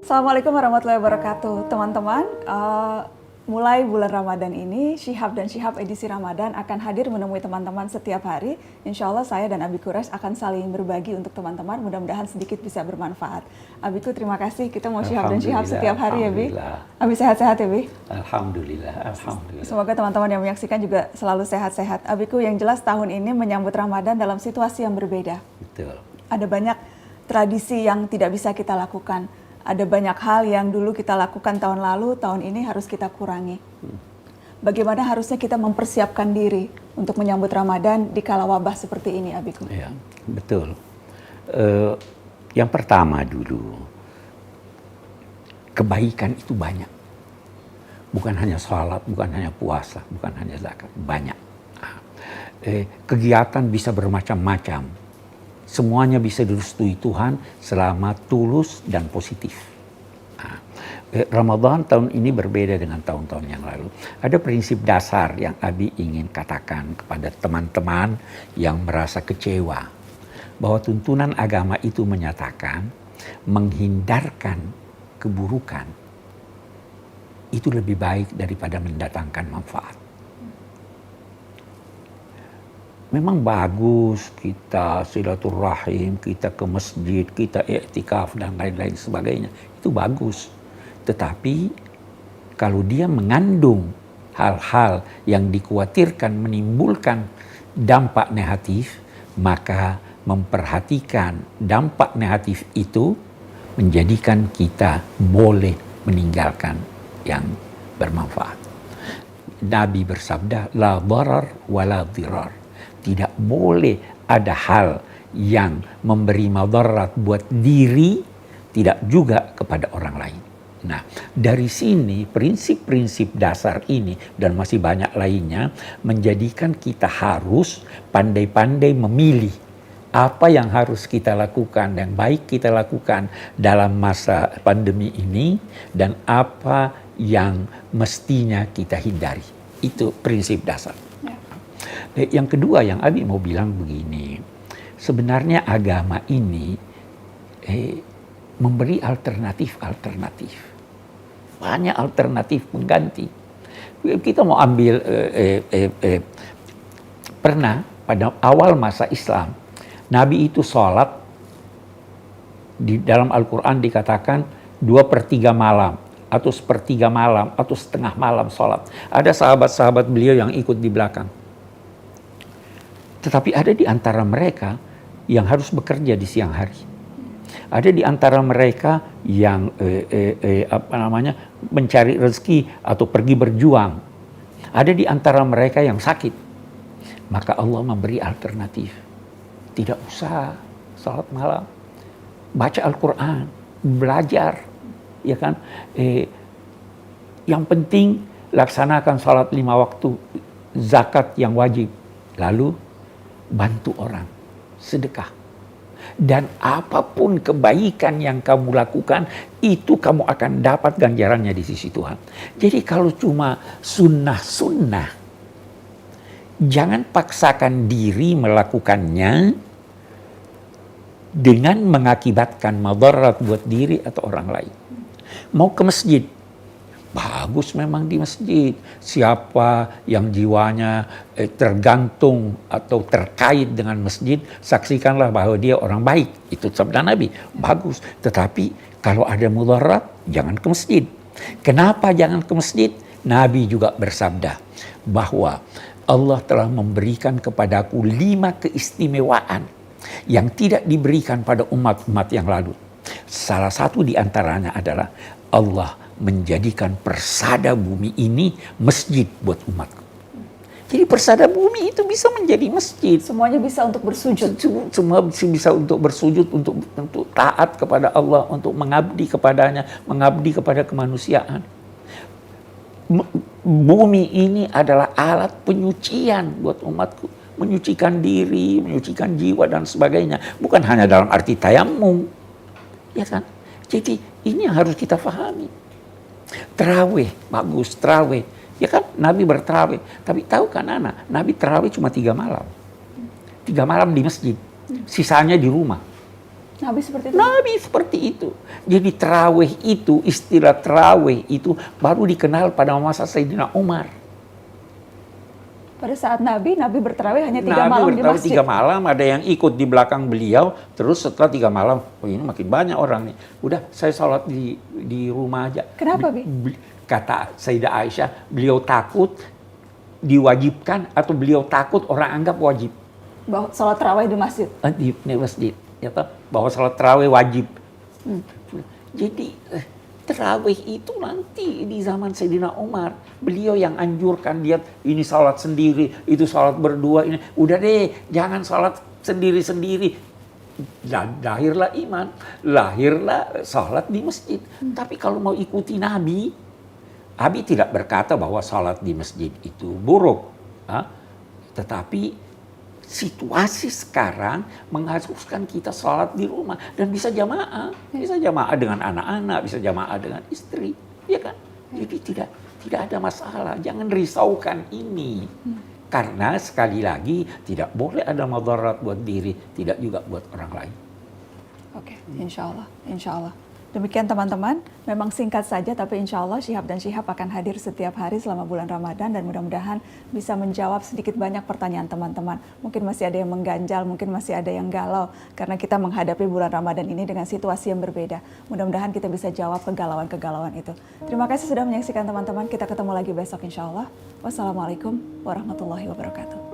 Assalamualaikum warahmatullahi wabarakatuh. Teman-teman, mulai bulan Ramadan ini, Syihab dan Syihab edisi Ramadan akan hadir menemui teman-teman setiap hari. Insya Allah saya dan Abi Quraisy akan saling berbagi untuk teman-teman, mudah-mudahan sedikit bisa bermanfaat. Abiku terima kasih, kita mau Syihab dan Syihab setiap hari ya Bi. Abi sehat-sehat ya Bi? Alhamdulillah. Semoga teman-teman yang menyaksikan juga selalu sehat-sehat. Abiku, yang jelas tahun ini menyambut Ramadan dalam situasi yang berbeda. Betul. Ada banyak tradisi yang tidak bisa kita lakukan. Ada banyak hal yang dulu kita lakukan tahun lalu, tahun ini harus kita kurangi. Bagaimana harusnya kita mempersiapkan diri untuk menyambut Ramadan di kala wabah seperti ini, Abiku? Ya, betul. Yang pertama dulu, kebaikan itu banyak. Bukan hanya sholat, bukan hanya puasa, bukan hanya zakat, banyak. Kegiatan bisa bermacam-macam. Semuanya bisa direstui Tuhan selama tulus dan positif. Ramadan tahun ini berbeda dengan tahun-tahun yang lalu. Ada prinsip dasar yang Abi ingin katakan kepada teman-teman yang merasa kecewa. Bahwa tuntunan agama itu menyatakan menghindarkan keburukan itu lebih baik daripada mendatangkan manfaat. Memang bagus kita silaturahim, kita ke masjid, kita i'tikaf dan lain-lain sebagainya. Itu bagus. Tetapi kalau dia mengandung hal-hal yang dikhawatirkan menimbulkan dampak negatif, maka memperhatikan dampak negatif itu menjadikan kita boleh meninggalkan yang bermanfaat. Nabi bersabda, la darar wa la dirar. Tidak boleh ada hal yang memberi madarat buat diri, tidak juga kepada orang lain. Nah, dari sini prinsip-prinsip dasar ini dan masih banyak lainnya menjadikan kita harus pandai-pandai memilih apa yang harus kita lakukan, yang baik kita lakukan dalam masa pandemi ini dan apa yang mestinya kita hindari. Itu prinsip dasar. Yang kedua yang Abi mau bilang begini, sebenarnya agama ini memberi alternatif. Banyak alternatif pengganti. Kita mau ambil, pernah pada awal masa Islam, Nabi itu sholat, di dalam Al-Quran dikatakan 2/3 malam, atau 1/3 malam, atau setengah malam sholat. Ada sahabat-sahabat beliau yang ikut di belakang. Tetapi ada di antara mereka yang harus bekerja di siang hari. Ada di antara mereka yang mencari rezeki atau pergi berjuang. Ada di antara mereka yang sakit. Maka Allah memberi alternatif. Tidak usah salat malam. Baca Al-Quran, belajar, ya kan? Yang penting laksanakan salat 5 waktu, zakat yang wajib. Lalu bantu orang, sedekah. Dan apapun kebaikan yang kamu lakukan, itu kamu akan dapat ganjarannya di sisi Tuhan. Jadi kalau cuma sunnah-sunnah, jangan paksakan diri melakukannya dengan mengakibatkan madarat buat diri atau orang lain. Mau ke masjid, bagus memang di masjid. Siapa yang jiwanya tergantung atau terkait dengan masjid, saksikanlah bahwa dia orang baik. Itu sabda Nabi. Bagus. Tetapi kalau ada mudarat, jangan ke masjid. Kenapa jangan ke masjid? Nabi juga bersabda bahwa Allah telah memberikan kepadaku 5 keistimewaan yang tidak diberikan pada umat-umat yang lalu. Salah satu di antaranya adalah Allah menjadikan persada bumi ini masjid buat umatku. Jadi persada bumi itu bisa menjadi masjid. Semuanya bisa untuk bersujud. Semua bisa untuk bersujud, untuk taat kepada Allah, untuk mengabdi kepadanya, mengabdi kepada kemanusiaan. Bumi ini adalah alat penyucian buat umatku. Menyucikan diri, menyucikan jiwa dan sebagainya. Bukan hanya dalam arti tayamum. Ya kan? Jadi ini yang harus kita pahami. Terawih, bagus, terawih. Ya kan, Nabi berterawih. Tapi tahu kan anak, Nabi terawih cuma 3 malam. 3 malam di masjid. Sisanya di rumah. Nabi seperti itu. Nabi seperti itu. Jadi terawih itu, istilah terawih itu baru dikenal pada masa Sayyidina Umar. Pada saat Nabi berterawih hanya 3 Nabi malam di bertaruh masjid. 3 malam, ada yang ikut di belakang beliau, terus setelah 3 malam, oh ini makin banyak orang nih. Udah, saya sholat di rumah aja. Kenapa, Bi? Kata Sayyidah Aisyah, beliau takut diwajibkan atau beliau takut orang anggap wajib. Bahwa sholat terawih di masjid. Di masjid, ya toh, bahwa sholat terawih wajib. Jadi terawih itu nanti di zaman Sayyidina Umar, beliau yang anjurkan dia ini sholat sendiri, itu sholat berdua, ini udah deh jangan sholat sendiri-sendiri. Lahirlah iman, lahirlah sholat di masjid. Tapi kalau mau ikuti Nabi tidak berkata bahwa sholat di masjid itu buruk, tetapi situasi sekarang mengharuskan kita sholat di rumah dan bisa jamaah dengan anak-anak, bisa jamaah dengan istri, ya kan? Jadi tidak ada masalah, jangan risaukan ini. Karena sekali lagi tidak boleh ada madarat buat diri, tidak juga buat orang lain. Oke, insya Allah. Demikian teman-teman, memang singkat saja tapi insya Allah Syihab dan Syihab akan hadir setiap hari selama bulan Ramadan dan mudah-mudahan bisa menjawab sedikit banyak pertanyaan teman-teman. Mungkin masih ada yang mengganjal, mungkin masih ada yang galau karena kita menghadapi bulan Ramadan ini dengan situasi yang berbeda. Mudah-mudahan kita bisa jawab kegalauan-kegalauan itu. Terima kasih sudah menyaksikan teman-teman, kita ketemu lagi besok insya Allah. Wassalamualaikum warahmatullahi wabarakatuh.